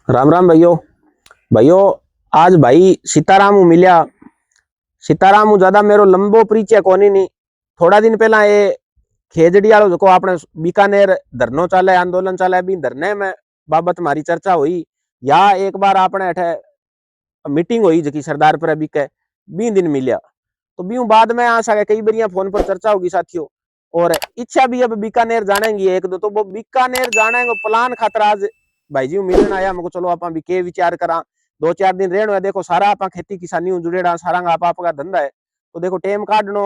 राम राम भाइयों। भाइयों आज भाई सीताराम मिलिया। सीताराम ज्यादा मेरो लंबो परिचय कोनी नहीं। थोड़ा दिन पहला ये खेजड़ी वालों जो आपने बीकानेर धरनो चाले आंदोलन चाले भी धरने में बाबत हमारी चर्चा हुई। या एक बार आपने अठे मीटिंग हुई जकी सरदार पर अभी के 20 दिन मिलिया। तो भी बाद में आ सके कई बार फोन पर चर्चा होगी साथियों। और इच्छा भी अब बीकानेर जानेंगी एक दो, तो वो बीकानेर जाने को प्लान खातर आज भाई जी मिलने आया। मैं चलो आप भी के विचार करा। 2-4 दिन रहना है। देखो सारा आप खेती किसानी जुड़ेड़ा सारा आप का धंधा है। तो देखो टेम काटनो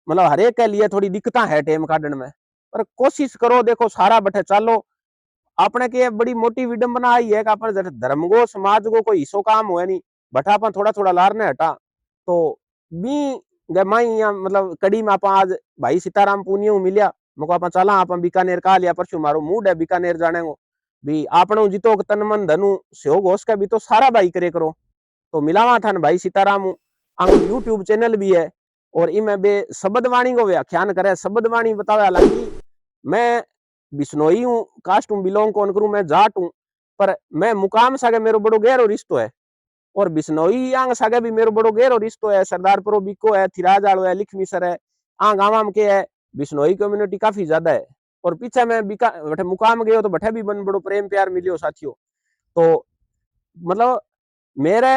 मतलब हर एक के लिए थोड़ी दिक्कत है टेम काटने में, पर कोशिश करो। देखो सारा बठे चालो अपने के बड़ी मोटी विडंबना आई है कि अपन धर्म को समाज को कोई हिस्सों काम हुआ नहीं। बटा अपन थोड़ा थोड़ा लारने हटा तो बी माई मतलब कड़ी में आप आज भाई सीताराम पुनिया मिलिया। मको आप चला आप बीकानेर का लिया परसों मारो मूड है बीकानेर जाने को भी आपने जितो तन मन धनु से घोष का भी तो सारा भाई करे करो। तो मिलावा था भाई सीताराम यूट्यूब चैनल भी है और इनमें बे शब्द वाणी को व्याख्यान करे शब्द वाणी बतावे। हालांकि मैं बिश्नोई हूँ कास्ट हूँ बिलोंग कौन करूँ मैं जाट हूँ, पर मैं मुकाम सागे मेरो बड़ो गहरो रिश्तो है। और बिश्नोई आंग सागे भी मेरो बड़ो गहरो रिश्तो है। सरदार प्रो बिको है थिराज आलो है लिखमी सर है आंग आवाम के है। बिश्नोई कम्युनिटी काफी ज्यादा है और पीछे मैं बिका बठे मुकाम गयो तो बठे भी बन बड़ो प्रेम प्यार मिलियो साथियों। तो मतलब मेरे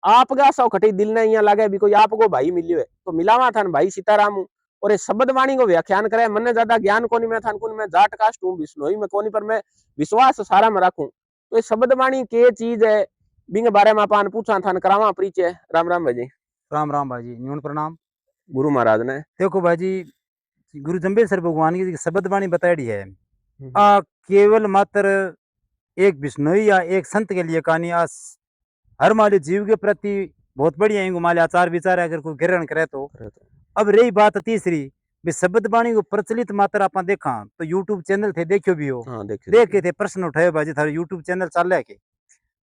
आपका सौ खटी दिल ने यहाँ लगे भी कोई आपको भाई मिलियो है। तो मिलावा था भाई सीताराम और ये शब्द वाणी को व्याख्यान करे। मन ज्यादा ज्ञान कोनी मैं था मैं जाट कास्ट हूँ बिश्नोई में कोनी, पर मैं विश्वास सारा में रखूं। तो ये शब्द वाणी के चीज है बिंग बारे में अपन पूछा था करावा परिचय। राम राम भाई जी। राम राम भाई जी, न्यून प्रणाम। गुरु महाराज ने देखो भाई जी, गुरु जम्बेसर भगवान की शब्द वाणी बताई है। आ केवल मात्र एक बिश्नोई या एक संत के लिए कहानी हर माली जीव के प्रति बहुत बढ़िया है। माले आचार विचार अगर कोई ग्रहण करे तो। अब रही बात तीसरी, भी शब्द वाणी को प्रचलित मात्र आप देखा तो यूट्यूब चैनल थे, देखियो भी हो। हाँ देखे थे प्रश्न उठाए भाजी थारे यूट्यूब चैनल चल रहा के।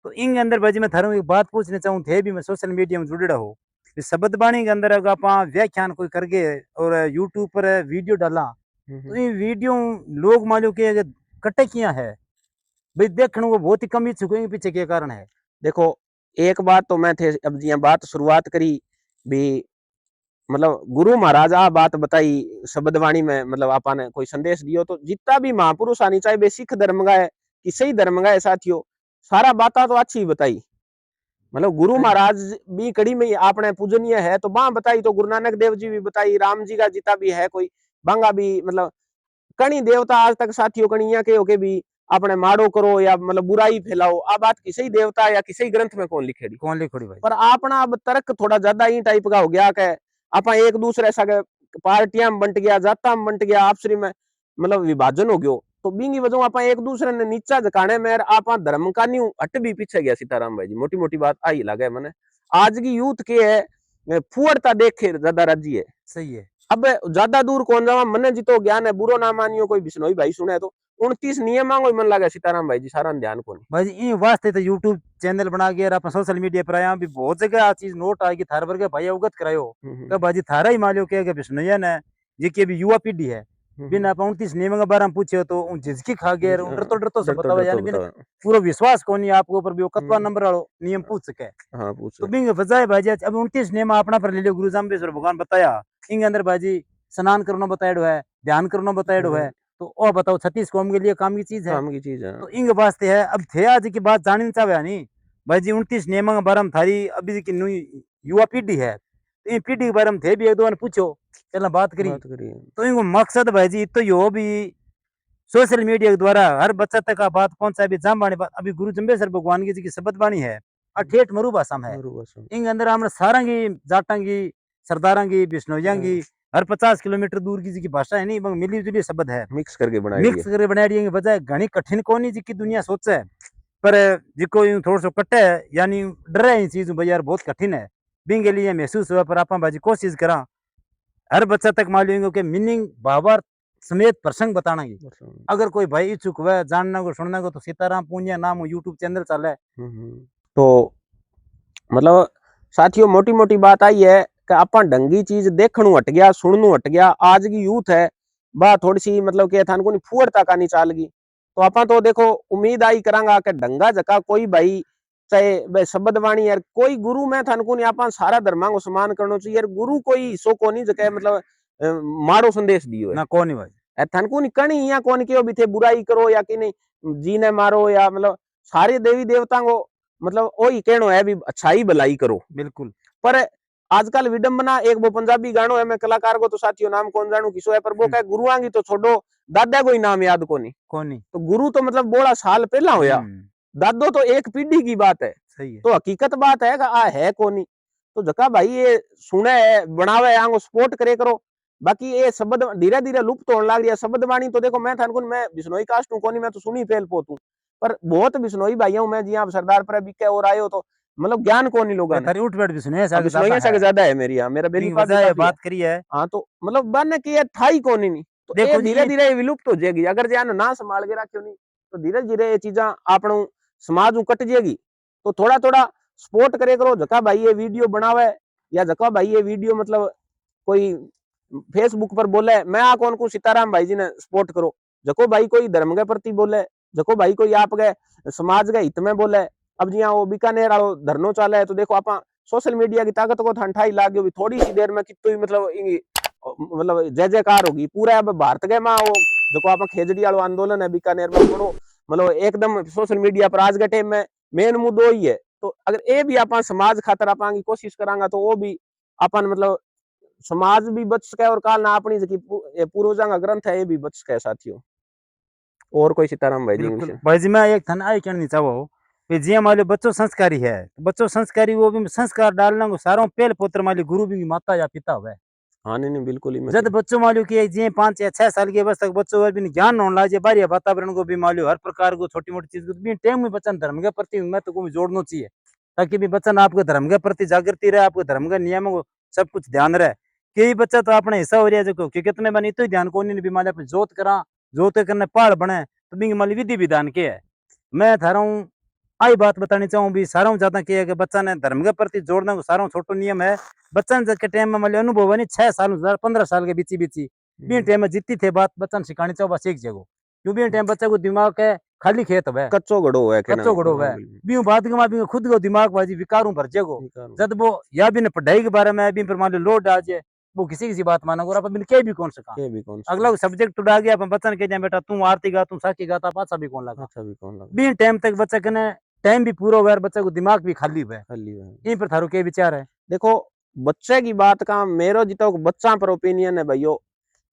तो इन अंदर भाजी मैं थारों एक बात पूछना चाहूँ थे भी मैं सोशल मीडिया में जुड़े हो शब्द वाणी के अंदर अगर आप व्याख्यान कोई करके और यूट्यूब पर वीडियो डाला तो ये वीडियो लोग मालूम के अगर कटे किया है भाई देखने को बहुत ही कम इच्छुक है, पीछे क्या कारण है। देखो एक बात तो मैं थे अब यहाँ बात शुरुआत करी भी मतलब गुरु महाराज आ बात बताई शब्द वाणी में मतलब आपने कोई संदेश दियो। तो जितना भी महापुरुष आनी चाहे बे सिख धर्म का है कि सही धर्म का है साथियों, सारा बात तो अच्छी बताई। मतलब गुरु महाराज भी कड़ी में आपने पूजनीय है तो वहां बताई। तो गुरु नानक देव जी भी बताई, राम जी का जिता भी है कोई बांगा भी मतलब कणी देवता आज तक साथियों कणिया के होके भी आपने माड़ो करो या मतलब बुराई फैलाओ आ बात किसी देवता या किसी ग्रंथ में कौन लिखेड़ी। कौन लिखोड़ी भाई। पर आपना अब तर्क थोड़ा ज्यादा ही टाइप का हो गया कि आप एक दूसरे सगे पार्टियां में बंट गया जाता में बंट गया आपसी में मतलब विभाजन हो गयो। तो बिंगी वजह आप एक दूसरे ने नीचा झकाने में आप धर्म का न्यू हट भी पीछे गया सीताराम भाई जी। मोटी मोटी बात आई लगे मैंने आज की यूथ के है फुअरता देखे ज्यादा राजी है। सही है। अब ज्यादा दूर कौन जावा मने जी तो ज्ञान है बुरो ना मानियो कोई बिश्नोई भाई सुने तो 29 नियम मन लगे सीताराम भाई जी सारा ध्यान को भाई जी इन वास्ते तो यूट्यूब चैनल बना के अपन सोशल मीडिया पर आया भी बहुत जगह आ चीज नोट आएगी थार वर्ग भाई अवगत करायो कि भाजी थारा ही मालियो के बिश्नोया ने जी की भी युवा पीढ़ी है बिना 29 नियम के बारे में पूछे तो झिझकी खा गए डरतो से बताओ यानी बिना पूरा विश्वास को नहीं आपके ऊपर भी वो कतवा नंबर वालों नियम पूछ सके। हाँ पूछ तो बिंग वजह भाजी अब 29 नियम अपना पर ले लियो गुरु जाम्बेश्वर भगवान बताया। इंग अंदर भाजी स्नान करना बताया है, ध्यान करना बताया है। तो ओ बताओ 36 कौम के लिए काम की चीज है। काम की चीज है। तो इंग वास्ते है अब थे आज की बात जाननी चाहे नहीं भाई जी 29 नियम के बारे में थारी अभी की युवा पीढ़ी है तो इन पीढ़ी के बारे में थे भी एक दो ने पूछो चलो बात करी। तो इनको मकसद भाई जी तो यो भी सोशल मीडिया के द्वारा हर बच्चा तक का बात पहुंचा भी जामबाणी बात। अभी गुरु जम्बेश्वर भगवान की जी की शब्द बाणी है ठेठ मरु भाषा में है। इंग अंदर हमने सारंगी जाटांगी सरदारांगी बिश्नोइयांगी हर 50 किलोमीटर दूर की जी की भाषा है नहीं मिली जुली शब्द है मिक्स करके बना दी वजह घनी कठिन कौन जी की दुनिया सोचे है पर जिको यूं थोड़ा सा कटे यानी डरे ही चीज भाई यार बहुत कठिन है बिंग के लिए महसूस हुआ पर आप बाजी कोशिश करा हर बच्चा तक मालूम के मीनिंग भावार्थ समेत प्रसंग बताना ही। अगर कोई भाई इच्छुक हुआ जानना को सुनना को तो सीताराम पूंजिया नाम यूट्यूब चैनल चल है। तो मतलब साथियों मोटी मोटी बात आई है कि अपन ढंगी चीज देखणु हट गया सुननु हट गया। आज की यूथ है बा थोड़ी सी मतलब कि थान को फुअरता का नहीं चाल गई। तो अपन तो देखो उम्मीद आई करांगा कि ढंगा जका कोई भाई चाहे भाई शब्द वाणी यार कोई गुरु में थान को नहीं अपन सारा धर्मा को सम्मान करना चाहिए यार गुरु कोई सो को नहीं जके मतलब माड़ो संदेश दियो है ना कौन भाई थान को नहीं कणी या कौन के भी थे बुराई करो या कि नहीं जी ने मारो या मतलब सारे देवी देवता को मतलब वही कहनो है भी अच्छाई भलाई करो बिल्कुल। पर आजकल विडंबना एक वो पंजाबी गानो है मैं कलाकार को तो साथियों नाम कौन जानू किसो है पर वो कहे गुरुआंगी तो छोड़ो दादा को ही नाम याद को नहीं तो गुरु तो मतलब बोला साल पहला होया दादो तो एक पीढ़ी की बात है सही है। तो हकीकत बात है आ है कोनी तो जका भाई ये सुने है बनावे आंगो सपोर्ट करे करो बाकी ये शब्द धीरे धीरे लुप्त होने लग रही है शब्द वाणी तो देखो मैं थानकुन मैं बिश्नोई कास्ट हूं कोनी मैं तो सुनी फेल पोतू पर बहुत बिश्नोई भाइयों मैं जी आप सरदार पर बिके और आयो तो मतलब ज्ञान को नहीं लोगों ने उठ बैठ भी सुने बिश्नोई से ज्यादा है मेरी यहाँ मेरा बेली बात करी है हाँ तो मतलब बन की था ही कोनी नहीं तो देखो धीरे धीरे विलुप्त हो जाएगी अगर जान ना संभाल के रखो नहीं तो धीरे धीरे ये चीजा आपनों समाज उ कट जाएगी तो थोड़ा थोड़ा सपोर्ट करे करो जका भाई ये वीडियो बनावे या जका भाई ये वीडियो मतलब कोई फेसबुक पर बोले मैं आ कौन को सीताराम भाई जी ने सपोर्ट करो जको भाई कोई धर्म के प्रति बोले जको भाई कोई आप गए समाज के हित में बोले अब जी वो बीकानेर वालो धरनो चाले है तो देखो आप सोशल मीडिया की ताकत को ठंडाई लाग गई थोड़ी सी देर में कितनी मतलब जय जयकार होगी पूरा अब भारत के माँ वो जो आप खेजड़ी वालों आंदोलन है बीकानेर में थोड़ो मतलब एकदम सोशल मीडिया पर आज के टाइम में मेन मुद्दो ही है तो अगर ये भी आप समाज खातर आप कोशिश करांगा तो वो भी अपन मतलब समाज भी बच सके और काल ना अपनी पूर्वजा का ग्रंथ है ये भी बच सके साथियों और कोई सीताराम भाई जी भाई जी मैं एक थन आई कहनी चाहो कि जी हमारे बच्चों संस्कारी है बच्चों संस्कारी वो भी संस्कार डालना को सारों पहले पुत्र माली गुरु भी माता या पिता हुआ हाँ नहीं बिल्कुल ही जब बच्चों मालूम कि जी 5 या 6 साल की अवस्था तक बच्चों और भी ज्ञान होने लगे बाहरी वातावरण को भी मालूम हर प्रकार को छोटी मोटी चीज को भी टाइम में बच्चा धर्म के प्रति महत्व को भी जोड़ना चाहिए ताकि भी बच्चा आपके धर्म के प्रति जागृति रहे आपके धर्म के नियमों को सब कुछ ध्यान रहे कई बच्चा तो अपने हिस्सा हो रहा है जो कितने बनी तो ध्यान को नहीं भी मान लिया जोत करा जोत करने पहाड़ बने तो बिंग मान विधि विधान के है मैं थारा हूँ आई बात बतानी चाहूँ भी सारा ज्यादा क्या है कि बच्चा ने धर्म के प्रति जोड़ने को सारा छोटो नियम है बच्चा के टाइम में मान अनुभव है नहीं 6 साल 15 साल के बीची बी टाइम में जितनी थे बात बच्चा सिखानी चाहो बस एक जगह क्यों भी टाइम बच्चा को दिमाग है खाली खेत है कच्चो घड़ो है बी बात के खुद को दिमाग बाजी विकारों भर जगो जब वो या भी पढ़ाई के बारे में भी मान लो लोड आ जाए वो किसी बात मानोगे आप कह भी कौन सका अगला सब्जेक्ट उड़ा गया बच्चा ने कह दिया बेटा तू आरती गा तू साखी गाता पाछा भी कौन लगा बी टाइम तक बच्चा कने टाइम भी पूरा हुआ बच्चे को दिमाग भी खाली हुआ है पर थारो के विचार है देखो बच्चे की बात का मेरो जितो बच्चा पर ओपिनियन है भाइयों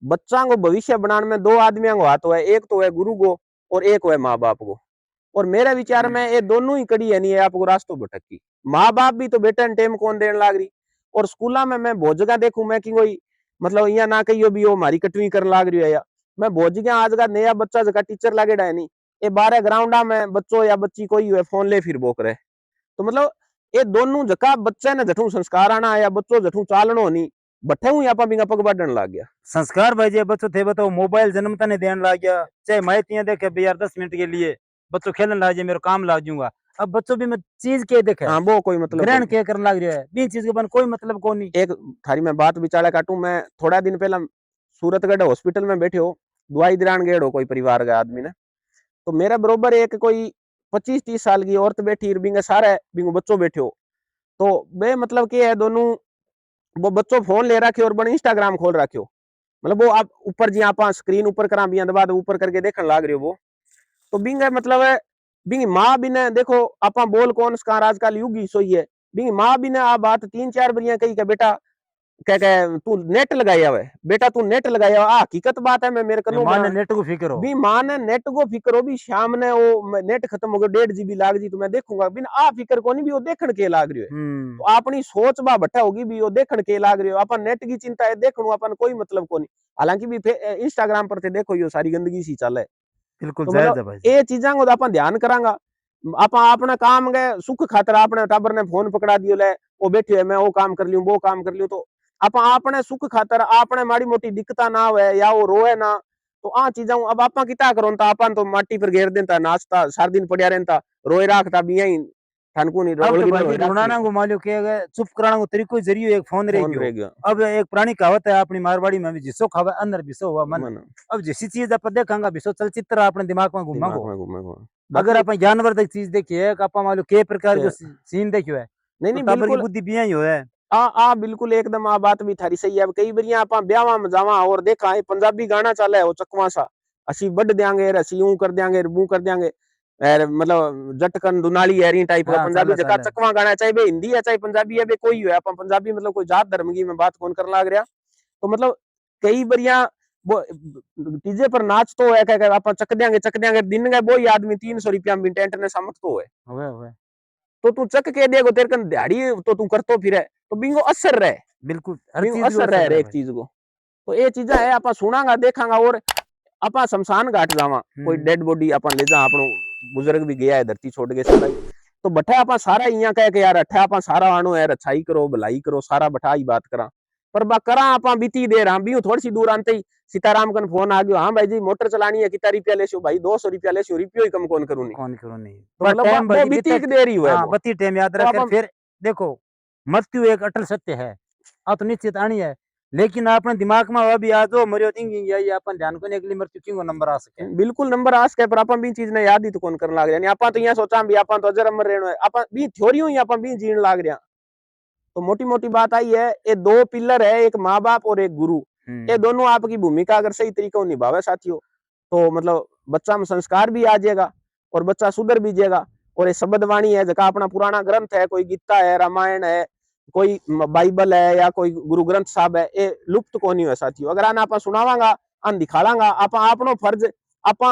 बच्चा को भविष्य बनाने में 2 आदमियों को हाथ है एक तो है गुरु को और एक है माँ बाप को और मेरे विचार में ये दोनों ही कड़ी है नहीं है आपको रास्तों भटकी माँ बाप भी तो बेटा टाइम कौन देने लाग रही और स्कूला में मैं बहुत जगह देखू मैं कि कोई मतलब यहाँ ना कहियो भी वो हमारी कटवी कर लाग रही है या मैं बहुत जगह आज का नया बच्चा जगह टीचर लागेड़ा है नहीं ये 12 ग्राउंडा में बच्चों या बच्ची कोई हुए फोन ले फिर बोक रहे तो मतलब ये दोनों जका बच्चे ने जठू संस्कार आना या बच्चों जठू चालनो नहीं बठे हूं यहाँ बिंगा पग बढ़न लग गया संस्कार भाई जी बच्चों थे बताओ मोबाइल जन्मता नहीं देने लग गया चाहे माहितियां देखे भी यार 10 मिनट के लिए बच्चों खेलने लग जाए मेरे काम ला जाऊंगा अब बच्चों भी मैं चीज के देखे हाँ वो कोई मतलब ग्रहण के करने लग रहा है बी चीज के बन कोई मतलब को नहीं एक थारी मैं बात विचारा काटू मैं थोड़ा दिन पहला सूरतगढ़ हॉस्पिटल में बैठे हो दवाई दिलान गए हो कोई परिवार का आदमी ने तो मेरा बरोबर एक कोई 25-30 साल की औरत बैठी बिंगे सारे बिंगो बच्चों बैठे हो तो वे मतलब क्या है दोनों वो बच्चों फोन ले रखे और बन इंस्टाग्राम खोल रखे हो मतलब वो आप ऊपर जी आप स्क्रीन ऊपर करा भी बाद ऊपर करके देखने लाग रहे हो वो तो बिंगे मतलब है बिंगी माँ भी ने देखो आप बोल कौन सा आजकल युग ही सोई है बिंगी माँ भी ने आ बात 3-4 बरिया कही बेटा क्या तू नेट लगाया हुआ है बेटा तू नेट लगाया हुआ हकीकत बात है मैं मेरे कनो मां ने नेट को फिक्र हो भी मां ने नेट को फिक्र हो भी शाम ने वो नेट खत्म हो गया 1.5 GB लाग जी तो मैं देखूंगा बिन आ फिक्र को नहीं भी वो देखण के लाग रही है तो अपनी सोच बा भट्टा होगी भी वो देखण के लाग रही है अपन नेट की चिंता है देखणु अपन कोई मतलब को नहीं हालांकि भी इंस्टाग्राम पर देखो यो सारी गंदगी सी चले बिल्कुल जायज है भाई ये चीजा को अपन ध्यान करांगा आप अपने काम गए सुख खातर आपने टाबर ने फोन पकड़ा दियो ले वो बैठे है मैं वो काम कर लियो वो काम कर लियो तो आप अपने सुख खातर आपने माड़ी मोटी दिक्कता ना हो या वो रोए ना तो आ चीजा अब आप किता करो अपन तो माटी पर घेर देता नाचता सार दिन पड़िया रहता रोए राखता भी यही ठानकू नहीं अब तो रोल भाई रोनाना को मालियो के चुप कराना को तरीको जरियो एक फोन रह फोन गयो। रह गया अब एक पुरानी कहावत है अपनी मारवाड़ी में भी, जिसो खावे अंदर बिसो हुआ मन। मन अब जैसी चीज अपन देखांगा बिसो चलचित्र अपने दिमाग में दिमाग घूमागो। में घूमेगा अगर बाकी अपन जानवर तक चीज देखी है अपन मान लो के प्रकार के- को सीन देखियो है, नहीं तो नहीं टाबर की बिल्कुल बुद्धि बिया ही हो है। आ बिल्कुल एकदम आ बात भी थारी सही है। अब कई बार आप ब्याह में जावा और देखा है पंजाबी गाना चला है वो चकवा सा, असी बड देंगे असी यूं कर देंगे वो कर देंगे, मतलब जटकन दुनाली है टाइप का हाँ पंजाबी चले जका चले। चकवा गाना है, चाहे बे हिंदी है चाहे पंजाबी है बे कोई है अपन पंजाबी मतलब कोई जात धर्म की मैं बात कौन कर लाग रहा। तो मतलब कई बरिया वो डीजे पर नाच तो है क्या आप चक देंगे दिन का वो ही आदमी 300 रुपया में टेंट ने समझ तो है, होवे तो तू चक के देगो तेरे कन दिहाड़ी तो तू करतो फिर तो बिंगो असर रहे, बिल्कुल हर बिंगो चीज को असर रहे असर हर है एक भाई। चीज को। तो ये चीजा है अपन सुनांगा देखांगा और अपन शमशान घाट जावा कोई डेड बॉडी अपन ले जा अपनो बुजुर्ग भी गया है धरती छोड़ के सारा ही, तो बठे अपन सारा इया कह के यार अठे अपन सारा आनो है अच्छाई करो भलाई करो सारा बठा ही बात करा, पर बा करा अपन बीती दे रहा भी थोड़ी सी दूर आते ही सीताराम कन फोन आ गयो, हाँ भाई जी मोटर चलानी है कितना रुपया ले भाई 200 रुपया ले रुपयो ही कम कौन करूँ नहीं, कौन करो नहीं तो पर मतलब टाइम वो भाई बीती बीते। दे रही है हाँ वो। बत्ती टाइम याद तो रखकर अपन फिर देखो मृत्यु एक अटल सत्य है। तो निश्चित आनी है, लेकिन अपने दिमाग में अभी आ जो मरियो थिंकिंग या अपन ध्यान को के लिए मृत्यु क्यों नंबर आ सके। बिल्कुल नंबर आस्क है पर अपन भी चीज ने याद ही तो कौन करने लाग रहा अपन तो यहाँ सोचा भी अपन तो अजर अमर रहना है अपन भी थ्योरी हुई अपन भी जीण लाग रहा। तो मोटी मोटी बात आई है ये दो पिलर है एक माँ बाप और एक गुरु, ये दोनों आपकी भूमिका अगर सही तरीके से निभावे साथियों तो मतलब बच्चा में संस्कार भी आ जाएगा और बच्चा सुधर भी जाएगा। और ये शब्द वाणी है जका अपना पुराना ग्रंथ है कोई गीता है रामायण है कोई बाइबल है या कोई गुरु ग्रंथ साहब है ये लुप्त को नहीं है साथियों, अगर आना आप सुनावांगा अन दिखालांगा आप आपनो फर्ज आप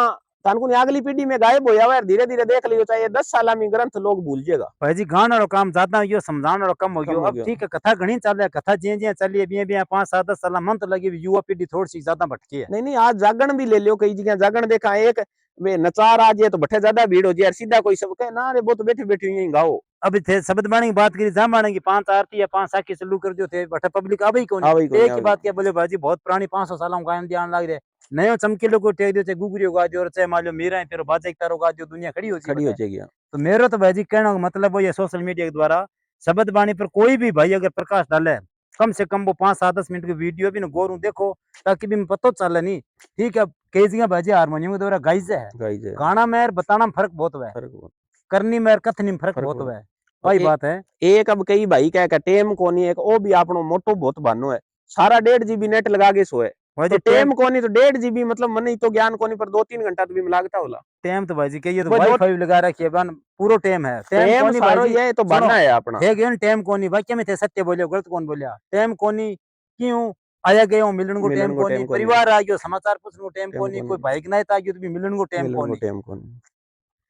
तानकुन अगली पीढ़ी में गायब हो जावे धीरे धीरे देख लियो चाहे 10 साल में ग्रंथ लोग भूल जाएगा। भाई जी गाना रो काम ज्यादा हो गयो समझाना रो कम हो कम गयो। हो अब गया ठीक है कथा घणी चल है, कथा जे जे चली है बिया बिया 5 7 10 साल मन तो लगी युवा पीढ़ी थोड़ी सी ज्यादा भटकी है। नहीं नहीं आज जागरण भी ले लियो कई जगह जागरण देखा एक वे नचार आ जाए तो बठे ज्यादा भीड़ हो जाए सीधा कोई सब कहे ना रे वो तो बैठे बैठे यहीं गाओ। अभी थे शब्द बाणी की बात करी जा माने की 5 आरती या 5 साखी चालू कर दियो थे बठे पब्लिक आवे ही कोनी। आवई कोनी एक ही आवई बात क्या बोले भाजी बहुत पुरानी 500 सालों गायन ध्यान लाग रहे नयो चमकीलो को टेक दियो चाहे गुगरियो गा दियो चाहे मान लो मीरा है तेरो बाजे तारो गा दियो दुनिया खड़ी हो जी खड़ी हो बठे। जाएगी। तो मेरो तो भाई जी कहने का मतलब वो ये सोशल मीडिया के द्वारा शब्द बाणी पर कोई भी भाई अगर प्रकाश डाले कम से कम वो 5 7 10 मिनट की वीडियो भी ना गोरू देखो ताकि भी पता चले नहीं। ठीक है कई जगह भाई जी हारमोनियम के द्वारा गाइज है गाइज है गाना में और बताना में फर्क बहुत हुआ है, फर्क बहुत करनी में और कथनी में फर्क फर्क बहुत बहुत। हुआ है। तो वही बात है। एक अब कई भाई कह टेम कोनी एक ओ भी आपनो मोटो बहुत बानो है सारा 1.5 GB नेट लगा के सोए भाई तो जी टेम कोनी तो 1.5 GB मतलब मन ही तो ज्ञान कोनी पर 2 3 घंटा तो भी लागता होला। टाइम तो भाई जी कहिए तो वो दो वाईफाई लगा रखी है बन पूरा टाइम है टाइम टेम कोनी भाई सारो जी। ये तो सुनो बाना है अपना है गेन टाइम कोनी वाक्य में थे सत्य बोलियो गलत कौन बोलिया टाइम कोनी क्यों आया गयो मिलन को टाइम मिलन को कोनी टेम कोनी परिवार आ गयो समाचार पूछने को टाइम टेम कोनी कोनी कोई भाई की नायत आ गयो तो भी मिलन को टाइम मिलन को कोनी। टेम कोनी।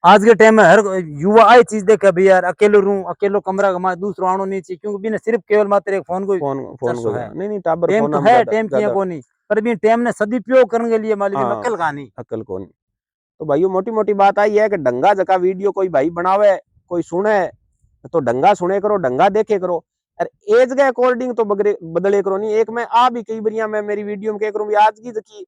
आज के टाइम में हर युवा आई चीज देखे भी यार अकेलो रू अकेलो कमरा हमारा दूसरो आनो नहीं चाहिए क्योंकि बिना सिर्फ केवल मात्र एक फोन को फोन फोन चस्सो को है। नहीं नहीं टाबर टाइम फोन तो हम है ज्यादा टाइम किया ज्यादा कोनी पर भी टाइम ने सदुपयोग करने के लिए मालूम हाँ अक्ल कहानी। अकल कोनी। तो भाई मोटी मोटी बात आई है कि ढंगा जका वीडियो कोई भाई बनावे कोई सुने तो ढंगा सुने करो ढंगा देखे करो और एज के अकॉर्डिंग तो बदले करो नहीं। एक मैं आ भी कई बरिया मैं मेरी वीडियो में कह करूँ आज की जकी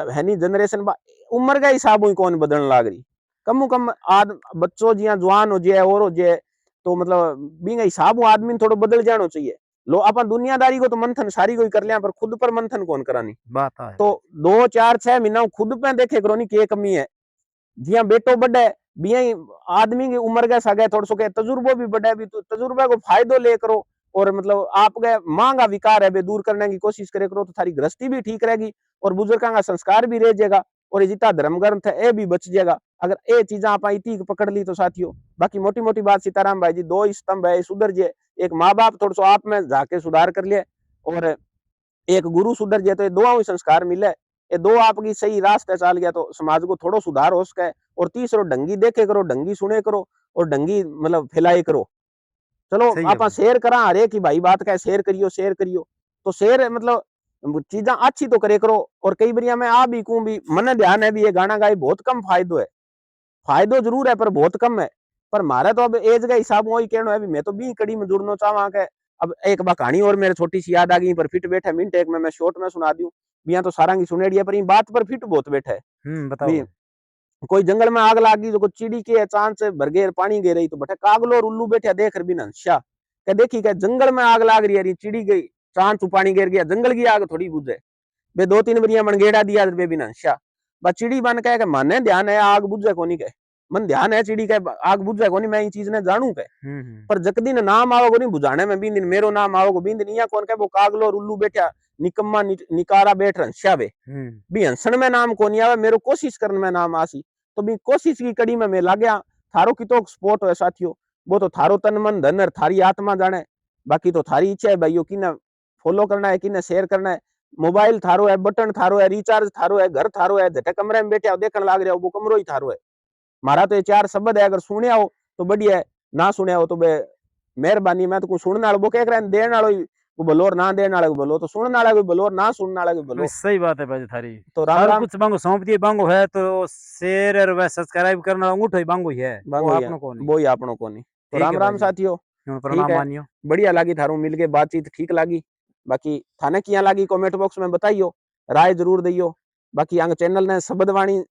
है नहीं जनरेशन उम्र का हिसाब हुई कौन बदलने लाग रही कम कम आद बच्चों जिया जवान हो जाए और हो जाए तो मतलब बींग हिसाब आदमी थोड़ा बदल जाना चाहिए। लो अपन दुनियादारी को तो मंथन सारी कोई कर लिया पर खुद पर मंथन कौन करानी। बात है तो 2 4 6 महीना खुद पे देखे करो नहीं के कमी है जिया बेटो बढ़े बिया आदमी की उम्र का सगे थोड़ा सो के तजुर्बो भी बढ़े भी तो तजुर्बे को फायदो ले करो और मतलब आपके मांगा विकार है बे दूर करने की कोशिश करे करो तो थारी गृहस्थी भी ठीक रहेगी और बुजुर्गों का संस्कार भी रह जाएगा और जितना धर्म ग्रंथ है ये भी बच जाएगा अगर ये चीजा आप इतनी पकड़ ली तो साथियों। बाकी मोटी मोटी बात सीताराम भाई जी 2 स्तंभ है सुधर जाए एक माँ बाप थोड़ा सो आप में जाके सुधार कर लिए और एक गुरु सुधर जाए तो ये दोनों संस्कार मिले ये दो आपकी सही रास्ते चल गया तो समाज को थोड़ा सुधार हो सके। और तीसरो ढंगी देखे करो ढंगी सुने करो और ढंगी मतलब फैलाए करो। चलो सही है आप भाई। शेयर करा हरे की भाई बात का शेयर करियो तो शेयर मतलब चीजा अच्छी तो करे करो। और कई बार मैं आ भी कहूं भी मन ध्यान है भी ये गाना गाई बहुत कम फायदो है फायदो जरूर है पर बहुत कम है पर मारे तो अब एज का हिसाब वही कहना है भी मैं तो भी कड़ी में जुड़ना चाहवा के। अब एक बार कहानी और मेरे छोटी सी याद आ गई पर फिट बैठे मिनट एक में मैं शॉर्ट में सुना दूं बिया तो सारा की सुनेड़ी है पर बात पर फिट बहुत बैठे बताओ भी भाई। कोई जंगल में आग लागी जो चिड़ी के चांद से भर गए पानी गिर रही तो बटे कागलो और उल्लू बैठे देख रही बिना शाह के देखी के जंगल में आग लाग रही है चिड़ी गई चांद चू पानी गिर गया जंगल की आग थोड़ी बुझे बे 2-3 बरिया मनगेड़ा दिया बे बिना शाह बा चिड़ी बन कहे माने ध्यान है आग बुझे कोनी के मन ध्यान है चिड़ी के आग बुझे कोनी मैं ये चीज ने जानू के पर जक दिन नाम आओगे नहीं बुझाने में बिन दिन मेरो नाम आओगे बिन दिन कौन के वो कागलो और उल्लू बैठा निकम्मा निकारा बैठ हंसा बे भी हंसन में नाम कोनी आवे मेरो कोशिश करने में नाम आसी तो भी कोशिश की कड़ी में मैं ला गया थारो की तो स्पोर्ट है साथियों वो तो थारो तन मन धन और थारी आत्मा जाने बाकी तो थारी इच्छा है भाइयों कि ना फॉलो करना है कि ना शेयर करना है मोबाइल थारो है बटन थारो है रिचार्ज थारो है घर थारो है जटे कमरे में बैठे देखने लाग रहे हो वो कमरो ही थारो है मारा तो ये 4 शब्द है अगर सुने हो तो बढ़िया है ना सुने हो तो बे मेहरबानी मैं तो कुछ सुनने वाला वो कह रहे देने वाला वो बोलो और ना देने वाला बोलो तो सुनने वाला भी बोलो और ना सुनने वाला भी बोलो सही बात है भाई थारी तो राम राम कुछ बांगो सौंप दिए बांगो है तो शेयर और व सब्सक्राइब करना अंगूठो ही बांगो ही है वो आपनो को नहीं वो ही आपनो को नहीं तो राम राम साथियों प्रणाम मानियो बढ़िया लगी थारू मिल के बातचीत ठीक लगी बाकी थाने किया लगी कमेंट बॉक्स में बताइयो राय जरूर दियो बाकी अंग चैनल ने शब्द वाणी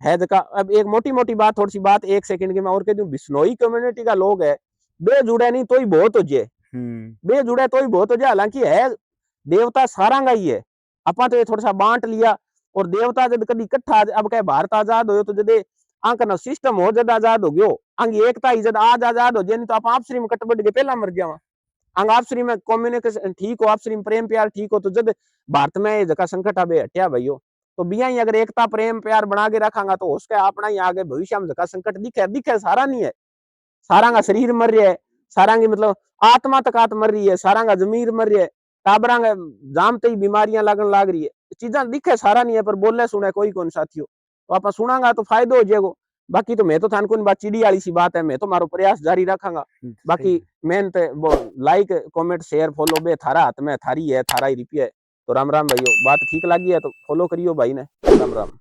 है जका अब एक मोटी मोटी बात थोड़ी सी बात 1 सेकंड की मैं और कह दूं बिश्नोई कम्युनिटी का लोग है बे जुड़े नहीं तो ही बहुत हो जाए बे जुड़े तो ही बहुत हो जाए हालांकि है देवता सारा का ही है अपा तो ये थोड़ा सा बांट लिया और देवता जब कभी इकट्ठा अब कहे भारत आजाद हो तो जदे अंक ना सिस्टम हो जद आजाद हो गयो अंग एकता ही जद आज आजाद हो जाए नहीं तो आप आपसरी में कटबट के पहला मर जावा अंग आपसरी में कम्युनिकेशन ठीक हो आपसरी में प्रेम प्यार ठीक हो तो जद भारत में जका संकट आबे हटिया भाइयों तो बिया ही अगर एकता प्रेम प्यार बना के रखांगा तो उसके अपना ही आगे भविष्य में जका संकट दिखे दिखे सारा नहीं है सारा का शरीर मर रहा है सारा की मतलब आत्मा तक आत्म मर रही है सारा का जमीर मर रहा है टाबरा जामते ही बीमारियां लगन लाग रही है चीजा दिखे सारा नहीं है पर बोले सुने कोई कौन साथियों तो आप सुनागा तो फायदो हो जाएगा बाकी तो मैं तो थान को बात चिड़ी वाली सी बात है मैं तो मारो प्रयास जारी रखांगा बाकी मेन तो लाइक कमेंट शेयर फॉलो बे थारा हाथ में थारी है थारा ही रिपी है तो राम राम भाइयों बात ठीक लगी है तो फॉलो करियो भाई ने राम राम।